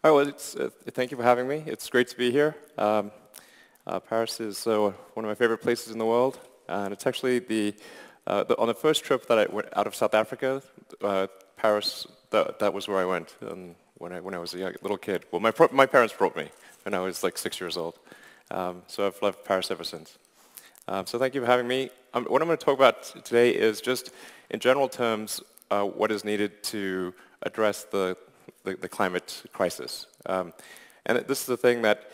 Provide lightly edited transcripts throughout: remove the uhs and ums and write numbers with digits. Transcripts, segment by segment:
All right, well, thank you for having me. It's great to be here. Paris is one of my favorite places in the world, and it's actually on the first trip that I went out of South Africa, Paris. That was where I went when I was a little kid. Well, my parents brought me when I was like 6 years old, so I've loved Paris ever since. So thank you for having me. What I'm going to talk about today is just, in general terms, what is needed to address the climate crisis. And this is the thing that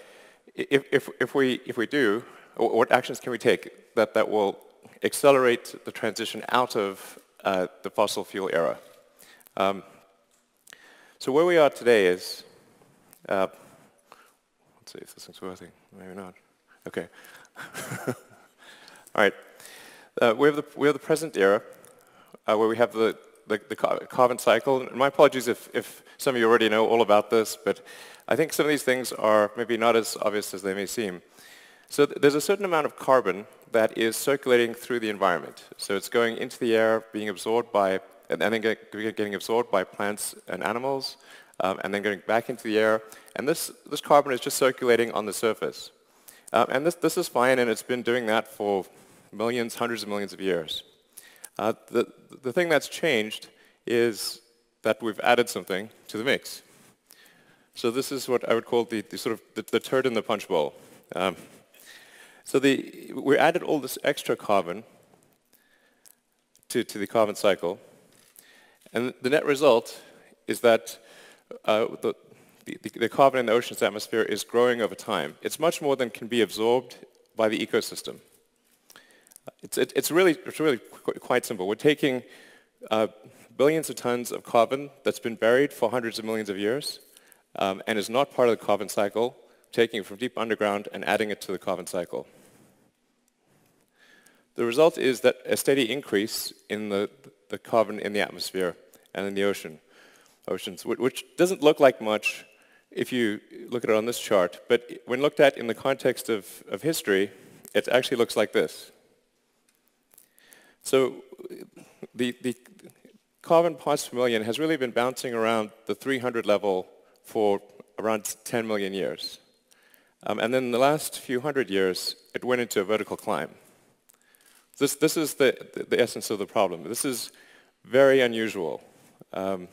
if we do, what actions can we take that will accelerate the transition out of the fossil fuel era? So where we are today is, let's see if this thing's working. Maybe not. Okay. All right. We have the present era where we have the carbon cycle. And my apologies if some of you already know all about this, but I think some of these things are maybe not as obvious as they may seem. So there's a certain amount of carbon that is circulating through the environment. So it's going into the air, being absorbed by, and then getting absorbed by plants and animals, and then going back into the air. And this carbon is just circulating on the surface. And this is fine, and it's been doing that for millions, hundreds of millions of years. The thing that's changed is that we've added something to the mix. So this is what I would call the turd in the punch bowl. So we added all this extra carbon to the carbon cycle, and the net result is that the carbon in the ocean's atmosphere is growing over time. It's much more than can be absorbed by the ecosystem. It's really quite simple. We're taking billions of tons of carbon that's been buried for hundreds of millions of years and is not part of the carbon cycle, taking it from deep underground and adding it to the carbon cycle. The result is that a steady increase in the carbon in the atmosphere and in the oceans, which doesn't look like much if you look at it on this chart, but when looked at in the context of history, it actually looks like this. So the carbon parts per million has really been bouncing around the 300 level for around 10 million years. And then in the last few hundred years, it went into a vertical climb. This is the essence of the problem. This is very unusual and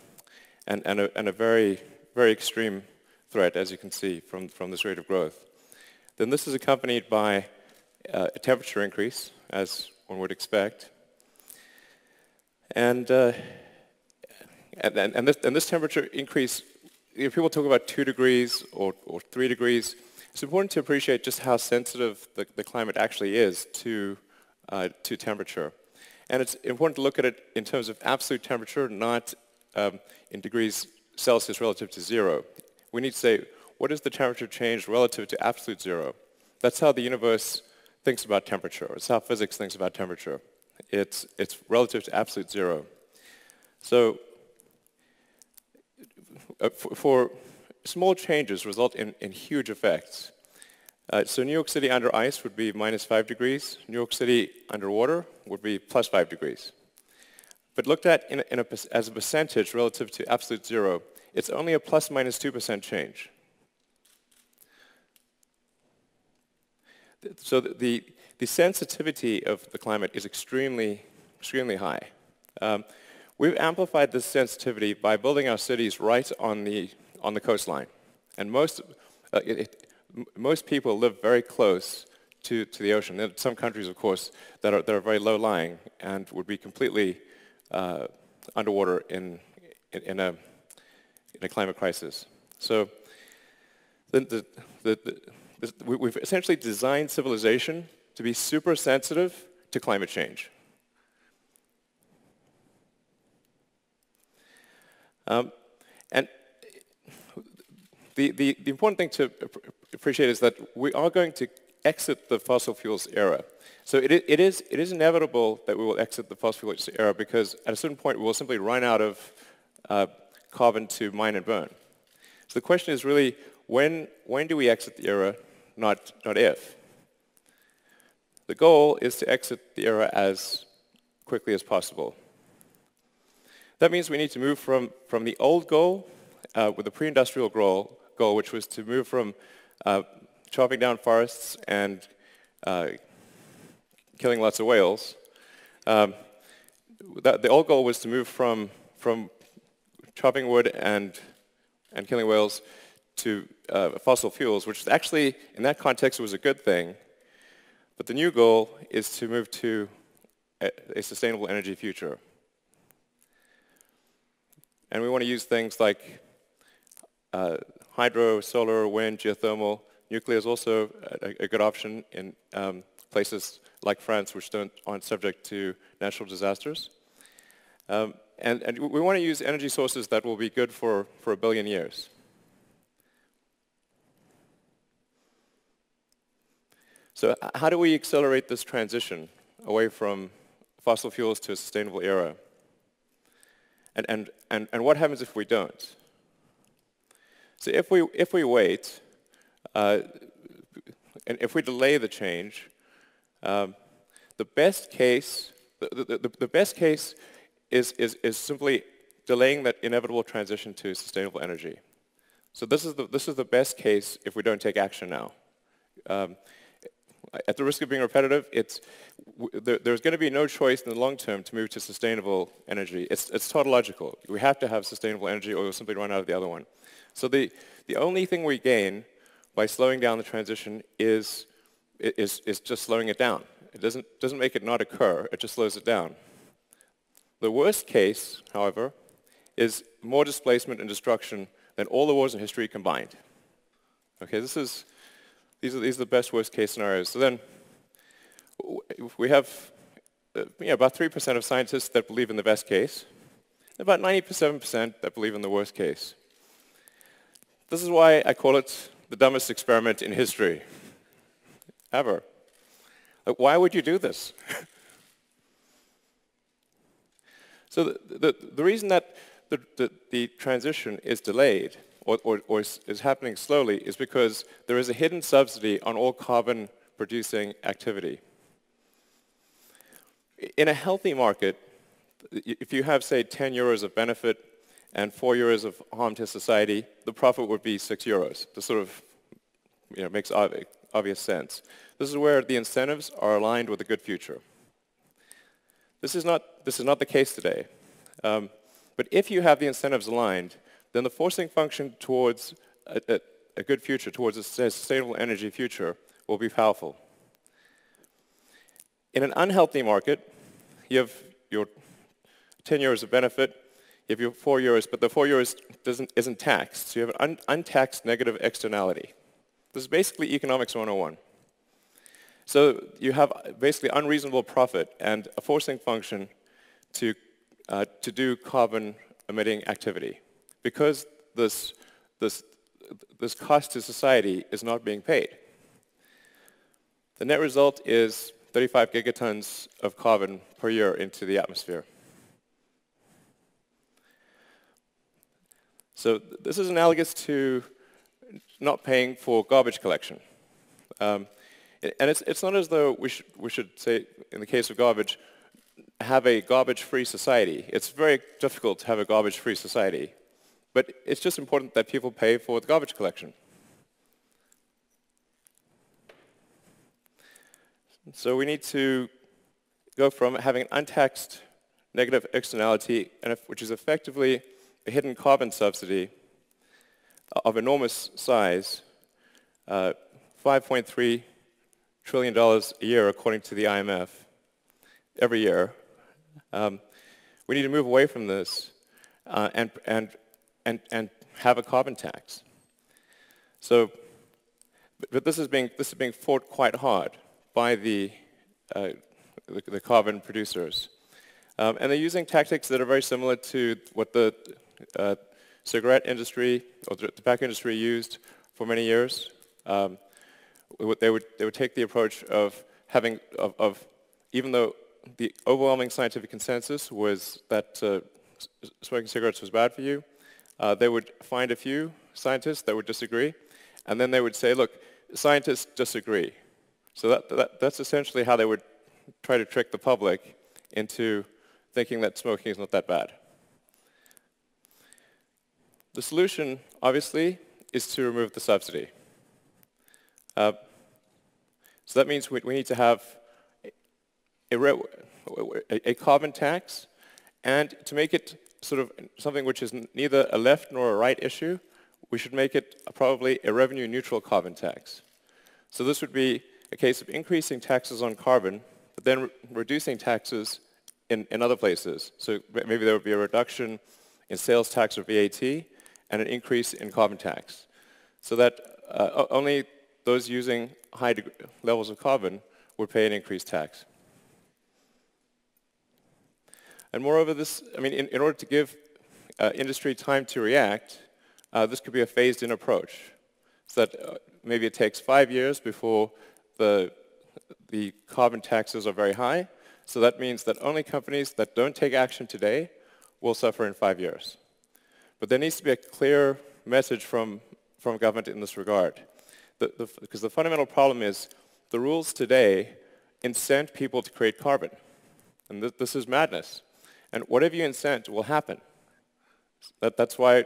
a very, very extreme threat, as you can see from this rate of growth. Then this is accompanied by a temperature increase, as one would expect. And this temperature increase, if people talk about 2 degrees or 3 degrees, it's important to appreciate just how sensitive the climate actually is to temperature. And it's important to look at it in terms of absolute temperature, not in degrees Celsius relative to 0. We need to say, what is the temperature change relative to absolute 0? That's how the universe thinks about temperature. It's how physics thinks about temperature. It's relative to absolute 0. So for small changes result in huge effects. So New York City under ice would be -5 degrees. New York City underwater would be +5 degrees. But looked at as a percentage relative to absolute 0, it's only a ±2% change. So the sensitivity of the climate is extremely, extremely high. We've amplified this sensitivity by building our cities right on the coastline. And most people live very close to the ocean. There are some countries, of course, that are very low-lying and would be completely underwater in a climate crisis. So we've essentially designed civilization to be super sensitive to climate change. And the important thing to appreciate is that we are going to exit the fossil fuels era. So it is inevitable that we will exit the fossil fuels era because at a certain point we will simply run out of carbon to mine and burn. So the question is really, when do we exit the era, not if? The goal is to exit the era as quickly as possible. That means we need to move from the old goal with the pre-industrial goal, which was to move from chopping down forests and killing lots of whales. The old goal was to move from chopping wood and killing whales to fossil fuels, which actually, in that context, was a good thing. But the new goal is to move to a sustainable energy future. And we want to use things like hydro, solar, wind, geothermal. Nuclear is also a good option in places like France, which aren't subject to natural disasters. And we want to use energy sources that will be good for 1 billion years. So how do we accelerate this transition away from fossil fuels to a sustainable era? And what happens if we don't? So if we wait, and if we delay the change, the best case is simply delaying that inevitable transition to sustainable energy. So this is the best case if we don't take action now. At the risk of being repetitive, there's going to be no choice in the long term to move to sustainable energy. It's tautological. We have to have sustainable energy or we'll simply run out of the other one. So the only thing we gain by slowing down the transition is just slowing it down. It doesn't make it not occur, it just slows it down. The worst case, however, is more displacement and destruction than all the wars in history combined. Okay, these are the best worst case scenarios. So then we have about 3% of scientists that believe in the best case, about 97% that believe in the worst case. This is why I call it the dumbest experiment in history ever. Like, why would you do this? So the reason that the transition is delayed or is happening slowly is because there is a hidden subsidy on all carbon-producing activity. In a healthy market, if you have, say, 10 euros of benefit and 4 euros of harm to society, the profit would be 6 euros. This sort of makes obvious sense. This is where the incentives are aligned with a good future. This is not the case today. But if you have the incentives aligned, then the forcing function towards a good future, towards a sustainable energy future, will be powerful. In an unhealthy market, you have your 10 euros of benefit, you have your 4 euros, but the 4 euros isn't taxed. So you have an untaxed negative externality. This is basically economics 101. So you have basically unreasonable profit and a forcing function to do carbon-emitting activity, because this cost to society is not being paid. The net result is 35 gigatons of carbon per year into the atmosphere. So this is analogous to not paying for garbage collection. And it's not as though we should say, in the case of garbage, have a garbage-free society. It's very difficult to have a garbage-free society. But it's just important that people pay for the garbage collection. So we need to go from having an untaxed negative externality, which is effectively a hidden carbon subsidy of enormous size, $5.3 trillion a year, according to the IMF, every year. We need to move away from this and have a carbon tax. So, but this is being fought quite hard by the carbon producers, and they're using tactics that are very similar to what the cigarette industry or the tobacco industry used for many years. They would take the approach of even though the overwhelming scientific consensus was that smoking cigarettes was bad for you, they would find a few scientists that would disagree, and then they would say, look, scientists disagree. So that's essentially how they would try to trick the public into thinking that smoking is not that bad. The solution, obviously, is to remove the subsidy. So that means we need to have a carbon tax, and to make it sort of something which is neither a left nor a right issue, we should make it probably a revenue neutral carbon tax. So this would be a case of increasing taxes on carbon, but then reducing taxes in other places. So maybe there would be a reduction in sales tax or VAT and an increase in carbon tax. So that only those using high levels of carbon would pay an increased tax. And moreover, this, I mean, in order to give industry time to react, this could be a phased-in approach. So that maybe it takes 5 years before the carbon taxes are very high. So that means that only companies that don't take action today will suffer in 5 years. But there needs to be a clear message from government in this regard. Because the fundamental problem is the rules today incent people to create carbon. And this is madness. And whatever you incent will happen. That's why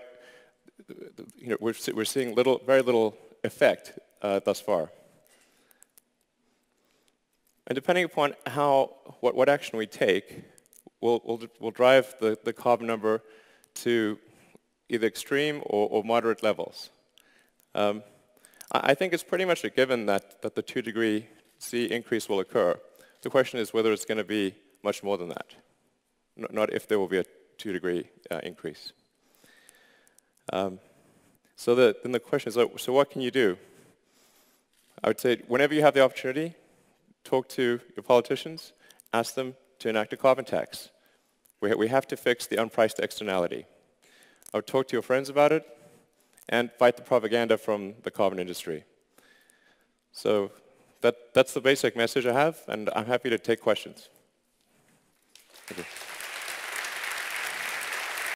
we're seeing very little effect thus far. And depending upon what action we take, we'll drive the carbon number to either extreme or moderate levels. I think it's pretty much a given that the 2 degree C increase will occur. The question is whether it's going to be much more than that, not if there will be a 2 degree increase. So then the question is, so what can you do? I would say whenever you have the opportunity, talk to your politicians, ask them to enact a carbon tax. We have to fix the unpriced externality. I would talk to your friends about it and fight the propaganda from the carbon industry. So that's the basic message I have, and I'm happy to take questions.